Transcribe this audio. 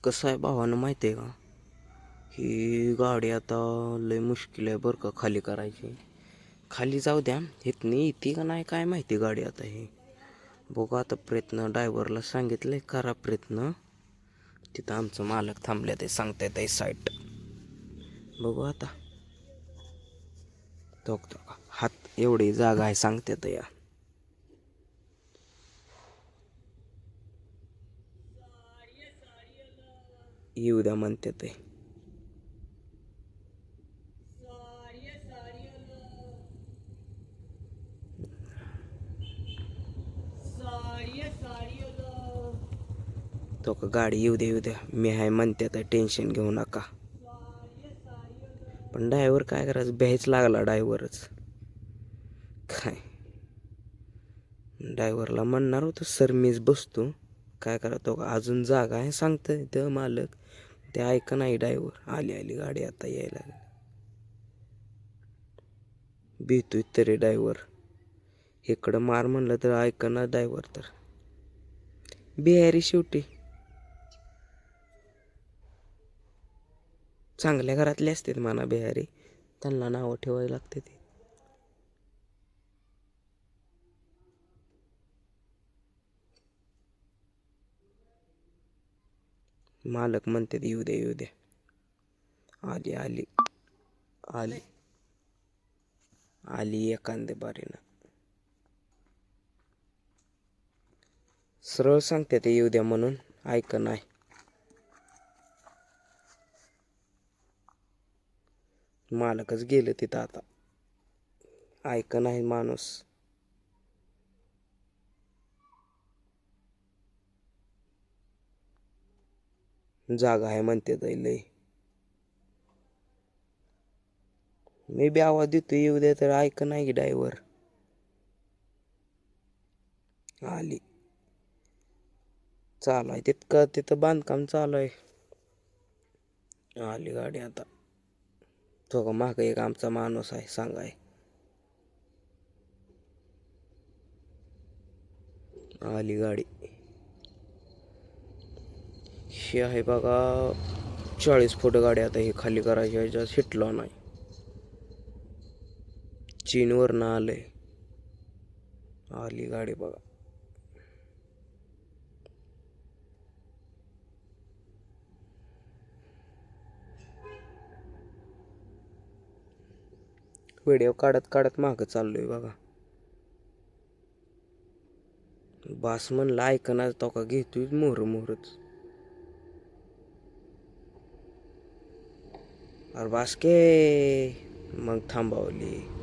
कसं आहे भावानं माहिती आहे का, ही गाडी आता लय मुश्किल आहे बरं का खाली करायची. खाली जाऊ द्या, इथनी येते का नाही काय माहिती गाडी आता. ही बघू आता, प्रयत्न ड्रायव्हरला सांगितलंय करा प्रयत्न. तिथं आमचं मालक थांबले ते सांगतायत आहे साईट. बघू आता. तो हात एवढी जागा आहे सांगतात या. येऊ द्या म्हणतात आहे. तो का गाडी येऊ द्या मी आहे म्हणतात, टेन्शन घेऊ नका. पण ड्रायव्हर काय करायचं, भ्यायच लागला ड्रायव्हरच. काय ड्रायव्हरला म्हणणार होतं सर मीच बसतो, काय करा तो अजून जागा आहे सांगतंय ते मालक. ते ऐका नाही ड्रायव्हर. आली गाडी आता यायला. भीतोय तरी ड्रायव्हर. इकडं मार म्हणलं तर ऐका ना ड्रायव्हर. तर बिहारी शेवटी चांगल्या घरातले असतात म्हणा बिहारी, त्यांना नावं ठेवायला लागते ते. मालक म्हणते येऊ दे. आली एखाद्या बारीनं. सरळ सांगते ते येऊ द्या म्हणून, ऐक नाही. मालकच गेलं तिथं आता. ऐक नाही माणूस. जागा आहे म्हणते लय. मी बी आवाज देतो येऊ दे तर ऐक नाही की ड्रायव्हर. आली. चालू आहे तिथं बांधकाम चालू आहे. आली गाडी आता. तो का माग एक आमचा माणूस आहे सांगाय. आली गाडी. ही आहे बघा 40 फूट गाडी. आता ही खाली करायची ह्याच्यात शिटलो नाही. चीनवरनं आलंय. आली गाडी बघा. व्हिडिओ काढत मागं चाललोय बघा. बास म्हणलं ऐकणार तो का घेतोय मोहरच. अरे बास के मग थांबवली.